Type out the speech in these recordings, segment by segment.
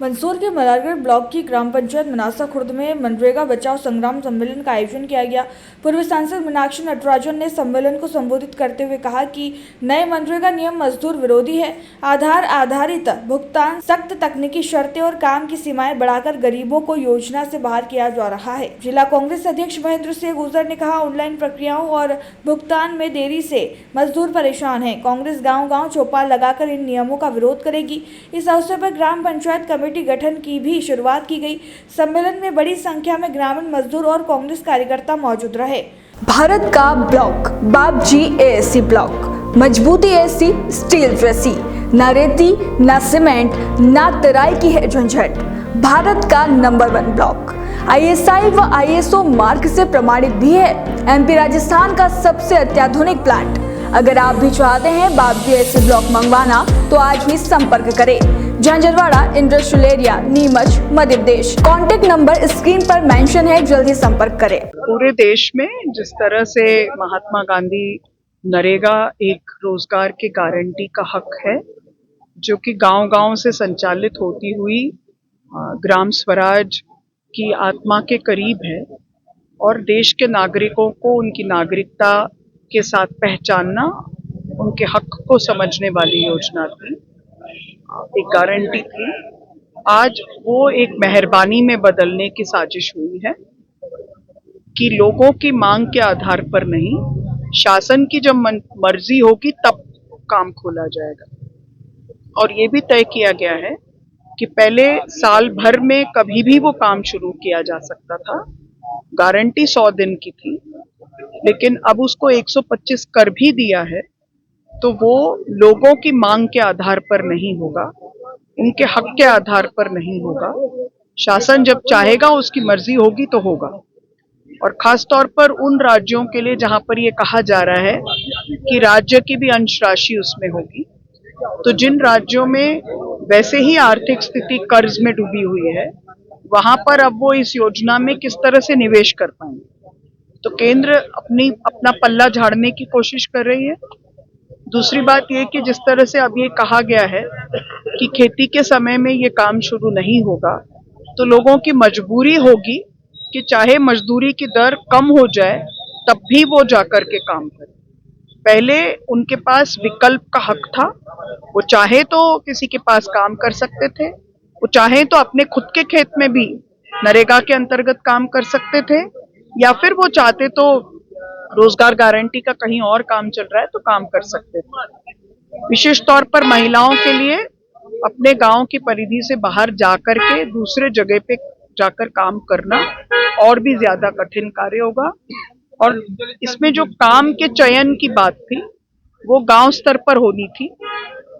मंदसौर के मलारगढ़ ब्लॉक की ग्राम पंचायत मनासा खुर्द में मनरेगा बचाओ संग्राम सम्मेलन का आयोजन किया गया। पूर्व सांसद मीनाक्षी नटराजन ने सम्मेलन को संबोधित करते हुए कहा कि नए मनरेगा नियम मजदूर विरोधी है। आधार आधारित भुगतान, सख्त तकनीकी शर्तें और काम की सीमाएं बढ़ाकर गरीबों को योजना से बाहर किया जा रहा है। जिला कांग्रेस अध्यक्ष महेंद्र सिंह गुर्जर ने कहा, ऑनलाइन प्रक्रियाओं और भुगतान में देरी से मजदूर परेशान है। कांग्रेस गाँव-गाँव चौपाल लगाकर इन नियमों का विरोध करेगी। इस अवसर पर ग्राम पंचायत कमेटी गठन की भी शुरुआत की गई। सम्मेलन में बड़ी संख्या में ग्रामीण मजदूर और कांग्रेस कार्यकर्ता मौजूद रहे। भारत का ब्लॉक बाबजी एएससी ब्लॉक, मजबूती एसी स्टील जैसी, न रेती न सीमेंट न तराई की है झंझट। भारत का नंबर 1 ब्लॉक आईएसआई व आईएसओ मार्क से प्रमाणित भी है। एमपी राजस्थान का सबसे अत्याधुनिक प्लांट। अगर आप भी चाहते हैं बाबजी एएससी ब्लॉक मंगवाना तो आज ही संपर्क करें। Jhanjharwada industrial area, Neemuch, Madhya Pradesh. Contact number screen पर मेंशन है, जल्दी संपर्क करें। पूरे देश में जिस तरह से महात्मा गांधी नरेगा एक रोजगार की गारंटी का हक है, जो कि गांव-गांव से संचालित होती हुई ग्राम स्वराज की आत्मा के करीब है और देश के नागरिकों को उनकी नागरिकता के साथ पहचानना, उनके हक को समझने वाली योजना थी, एक गारंटी थी। आज वो एक मेहरबानी में बदलने की साजिश हुई है कि लोगों की मांग के आधार पर नहीं, शासन की जब मर्जी होगी तब काम खोला जाएगा। और ये भी तय किया गया है कि पहले साल भर में कभी भी वो काम शुरू किया जा सकता था। गारंटी 100 दिन की थी, लेकिन अब उसको 125 कर भी दिया है, तो वो लोगों की मांग के आधार पर नहीं होगा, उनके हक के आधार पर नहीं होगा। शासन जब चाहेगा, उसकी मर्जी होगी तो होगा। और खास तौर पर उन राज्यों के लिए जहां पर ये कहा जा रहा है कि राज्य की भी अंश राशि उसमें होगी, तो जिन राज्यों में वैसे ही आर्थिक स्थिति कर्ज में डूबी हुई है, वहां पर अब वो इस योजना में किस तरह से निवेश कर पाएंगे। तो केंद्र अपना पल्ला झाड़ने की कोशिश कर रही है। दूसरी बात ये कि जिस तरह से अब ये कहा गया है कि खेती के समय में ये काम शुरू नहीं होगा, तो लोगों की मजबूरी होगी कि चाहे मजदूरी की दर कम हो जाए तब भी वो जाकर के काम करें। पहले उनके पास विकल्प का हक था, वो चाहे तो किसी के पास काम कर सकते थे, वो चाहे तो अपने खुद के खेत में भी नरेगा के अंतर्गत काम कर सकते थे, या फिर वो चाहते तो रोजगार गारंटी का कहीं और काम चल रहा है तो काम कर सकते थे। विशेष तौर पर महिलाओं के लिए अपने गांव की परिधि से बाहर जाकर के दूसरे जगह पे जाकर काम करना और भी ज्यादा कठिन कार्य होगा। और इसमें जो काम के चयन की बात थी, वो गांव स्तर पर होनी थी।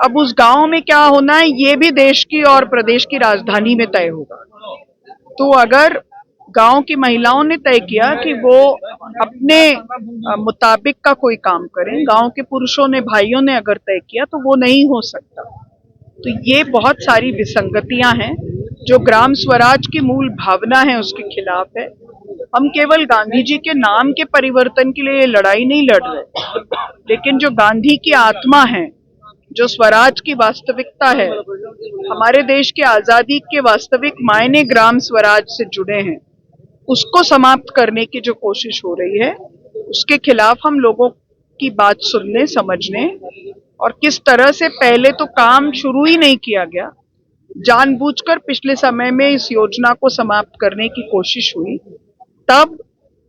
अब उस गांव में क्या होना है, ये भी देश की और प्रदेश की राजधानी में तय होगा। तो अगर गांव की महिलाओं ने तय किया कि वो अपने मुताबिक का कोई काम करें, गांव के पुरुषों ने, भाइयों ने अगर तय किया, तो वो नहीं हो सकता। तो ये बहुत सारी विसंगतियां हैं जो ग्राम स्वराज की मूल भावना है उसके खिलाफ है। हम केवल गांधी जी के नाम के परिवर्तन के लिए लड़ाई नहीं लड़ रहे, लेकिन जो गांधी की आत्मा है, जो स्वराज की वास्तविकता है, हमारे देश की आजादी के वास्तविक मायने ग्राम स्वराज से जुड़े हैं, उसको समाप्त करने की जो कोशिश हो रही है, उसके खिलाफ हम लोगों की बात सुनने, समझने, और किस तरह से पहले तो काम शुरू ही नहीं किया गया, जानबूझकर पिछले समय में इस योजना को समाप्त करने की कोशिश हुई, तब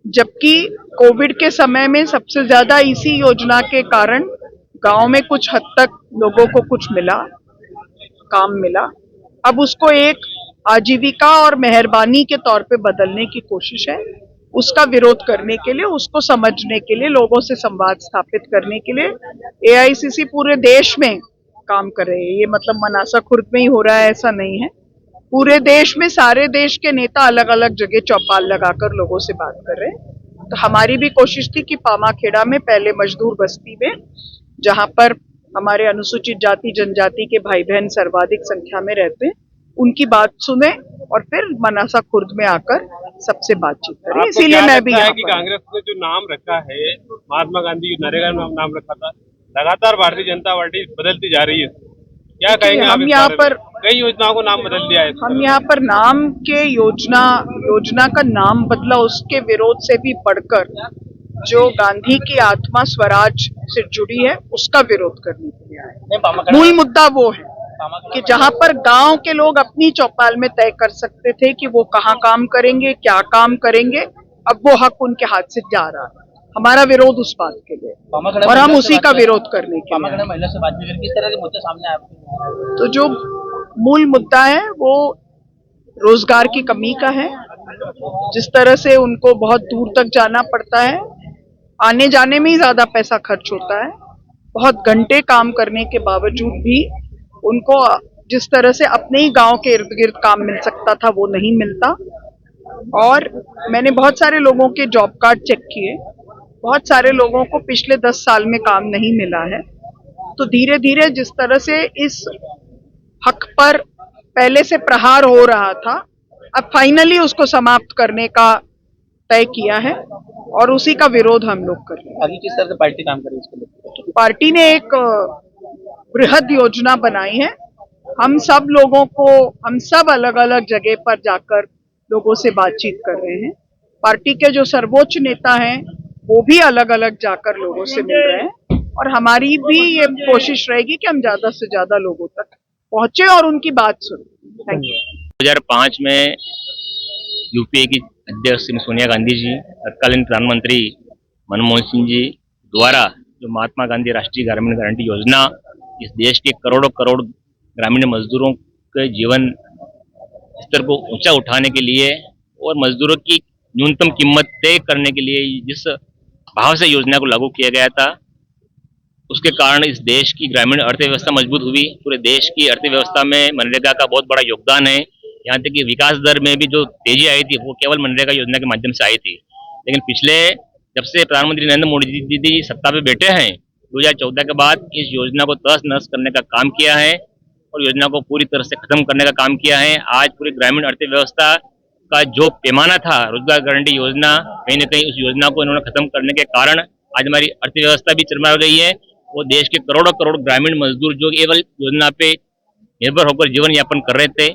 जबकि कोविड के समय में सबसे ज्यादा इसी योजना के कारण गांव में कुछ हद तक लोगों को कुछ मिला, काम मिला। अब उसको एक आजीविका और मेहरबानी के तौर पे बदलने की कोशिश है। उसका विरोध करने के लिए, उसको समझने के लिए, लोगों से संवाद स्थापित करने के लिए एआईसीसी पूरे देश में काम कर रहे हैं। ये मतलब मनासा खुर्द में ही हो रहा है ऐसा नहीं है, पूरे देश में सारे देश के नेता अलग अलग जगह चौपाल लगाकर लोगों से बात कर रहे हैं। तो हमारी भी कोशिश थी कि पामाखेड़ा में, पहले मजदूर बस्ती में, जहां पर हमारे अनुसूचित जाति जनजाति के भाई बहन सर्वाधिक संख्या में रहते हैं, उनकी बात सुने और फिर मनासा खुर्द में आकर सबसे बातचीत करें। इसीलिए मैं भी कि कांग्रेस ने जो नाम रखा है, महात्मा गांधी नरेगा नाम रखा था, लगातार भारतीय जनता पार्टी बदलती जा रही है। क्या कहेंगे आप हम इस यहाँ बारे पर में? कई योजनाओं को नाम बदल दिया है हम यहाँ पर नाम के योजना का नाम बदला, उसके विरोध से भी बढ़कर जो गांधी की आत्मा स्वराज से जुड़ी है उसका विरोध करने के लिए आए। मूल मुद्दा वो है कि जहां पर गांव के लोग अपनी चौपाल में तय कर सकते थे कि वो कहाँ काम करेंगे, क्या काम करेंगे, अब वो हक उनके हाथ से जा रहा है। हमारा विरोध उस बात के लिए और हम उसी का विरोध करने के लिए। महिला से बात भी करके किस तरह के मुद्दे सामने आए? तो जो मूल मुद्दा है वो रोजगार की कमी का है। जिस तरह से उनको बहुत दूर तक जाना पड़ता है, आने जाने में ही ज्यादा पैसा खर्च होता है, बहुत घंटे काम करने के बावजूद भी उनको जिस तरह से अपने ही गांव के इर्द गिर्द काम मिल सकता था वो नहीं मिलता। और मैंने बहुत सारे लोगों के जॉब कार्ड चेक किए, बहुत सारे लोगों को पिछले 10 साल में काम नहीं मिला है। तो धीरे धीरे जिस तरह से इस हक पर पहले से प्रहार हो रहा था, अब फाइनली उसको समाप्त करने का तय किया है और उसी का विरोध हम लोग कर रहे हैं। आगे किस तरह से पार्टी काम करे इसके लिए? पार्टी ने एक बृहद योजना बनाई है। हम सब अलग अलग जगह पर जाकर लोगों से बातचीत कर रहे हैं। पार्टी के जो सर्वोच्च नेता हैं वो भी अलग अलग जाकर लोगों से मिल रहे हैं और हमारी भी ये कोशिश रहेगी कि हम ज्यादा से ज्यादा लोगों तक पहुंचे और उनकी बात सुने। Thank you. 2005 में यूपीए की अध्यक्ष श्रीमती सोनिया गांधी जी, तत्कालीन प्रधानमंत्री मनमोहन सिंह जी द्वारा जो महात्मा गांधी राष्ट्रीय ग्रामीण गारंटी योजना इस देश के करोड़ों करोड़ ग्रामीण मजदूरों के जीवन स्तर को ऊंचा उठाने के लिए और मजदूरों की न्यूनतम कीमत तय करने के लिए जिस भाव से योजना को लागू किया गया था, उसके कारण इस देश की ग्रामीण अर्थव्यवस्था मजबूत हुई। पूरे देश की अर्थव्यवस्था में मनरेगा का बहुत बड़ा योगदान है। यहाँ तक कि विकास दर में भी जो तेजी आई थी वो केवल मनरेगा योजना के माध्यम से आई थी। लेकिन पिछले जब से प्रधानमंत्री नरेंद्र मोदी जी सत्ता पे बैठे हैं 2014 के बाद इस योजना को तहस नहस करने का काम किया है और योजना को पूरी तरह से खत्म करने का काम किया है। आज पूरी ग्रामीण अर्थव्यवस्था का जो पैमाना था रोजगार गारंटी योजना, कहीं न कहीं उस योजना को इन्होंने खत्म करने के कारण आज हमारी अर्थव्यवस्था भी चरमरा गई है। वो देश के करोड़ों करोड़ ग्रामीण मजदूर जो केवल योजना पे निर्भर होकर जीवन यापन कर रहे थे,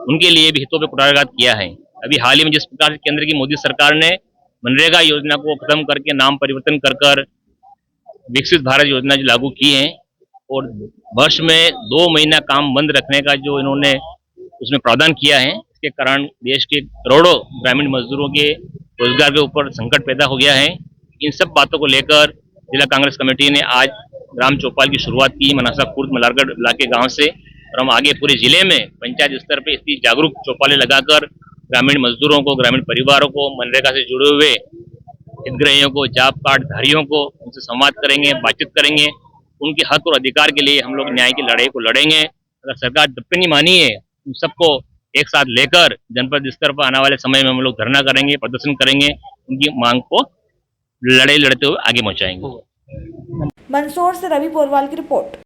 उनके लिए भी हितों पे कुठाराघात किया है। अभी हाल ही में जिस प्रकार से केंद्र की मोदी सरकार ने मनरेगा योजना को खत्म करके नाम परिवर्तन कर विकसित भारत योजना जो लागू की है और वर्ष में 2 महीना काम बंद रखने का जो इन्होंने उसमें प्रावधान किया है, इसके कारण देश के करोड़ों ग्रामीण मजदूरों के रोजगार के ऊपर संकट पैदा हो गया है। इन सब बातों को लेकर जिला कांग्रेस कमेटी ने आज ग्राम चौपाल की शुरुआत की मनासा खुर्द मलारगढ़ इलाके गांव से, और हम आगे पूरे जिले में पंचायत स्तर पे इसकी जागरूक चौपालें लगाकर ग्रामीण मजदूरों को, ग्रामीण परिवारों को, मनरेगा से जुड़े हुए हितग्राहियों को, जॉब कार्ड धारियों को उनसे संवाद करेंगे, बातचीत करेंगे। उनके हक और अधिकार के लिए हम लोग न्याय की लड़ाई को लड़ेंगे। अगर सरकार जब तक नहीं मानी है, उन सबको एक साथ लेकर जनपद स्तर पर आने वाले समय में हम लोग धरना करेंगे, प्रदर्शन करेंगे, उनकी मांग को लड़ाई लड़ते हुए आगे पहुंचाएंगे। मंदसौर से रवि पोरवाल की रिपोर्ट।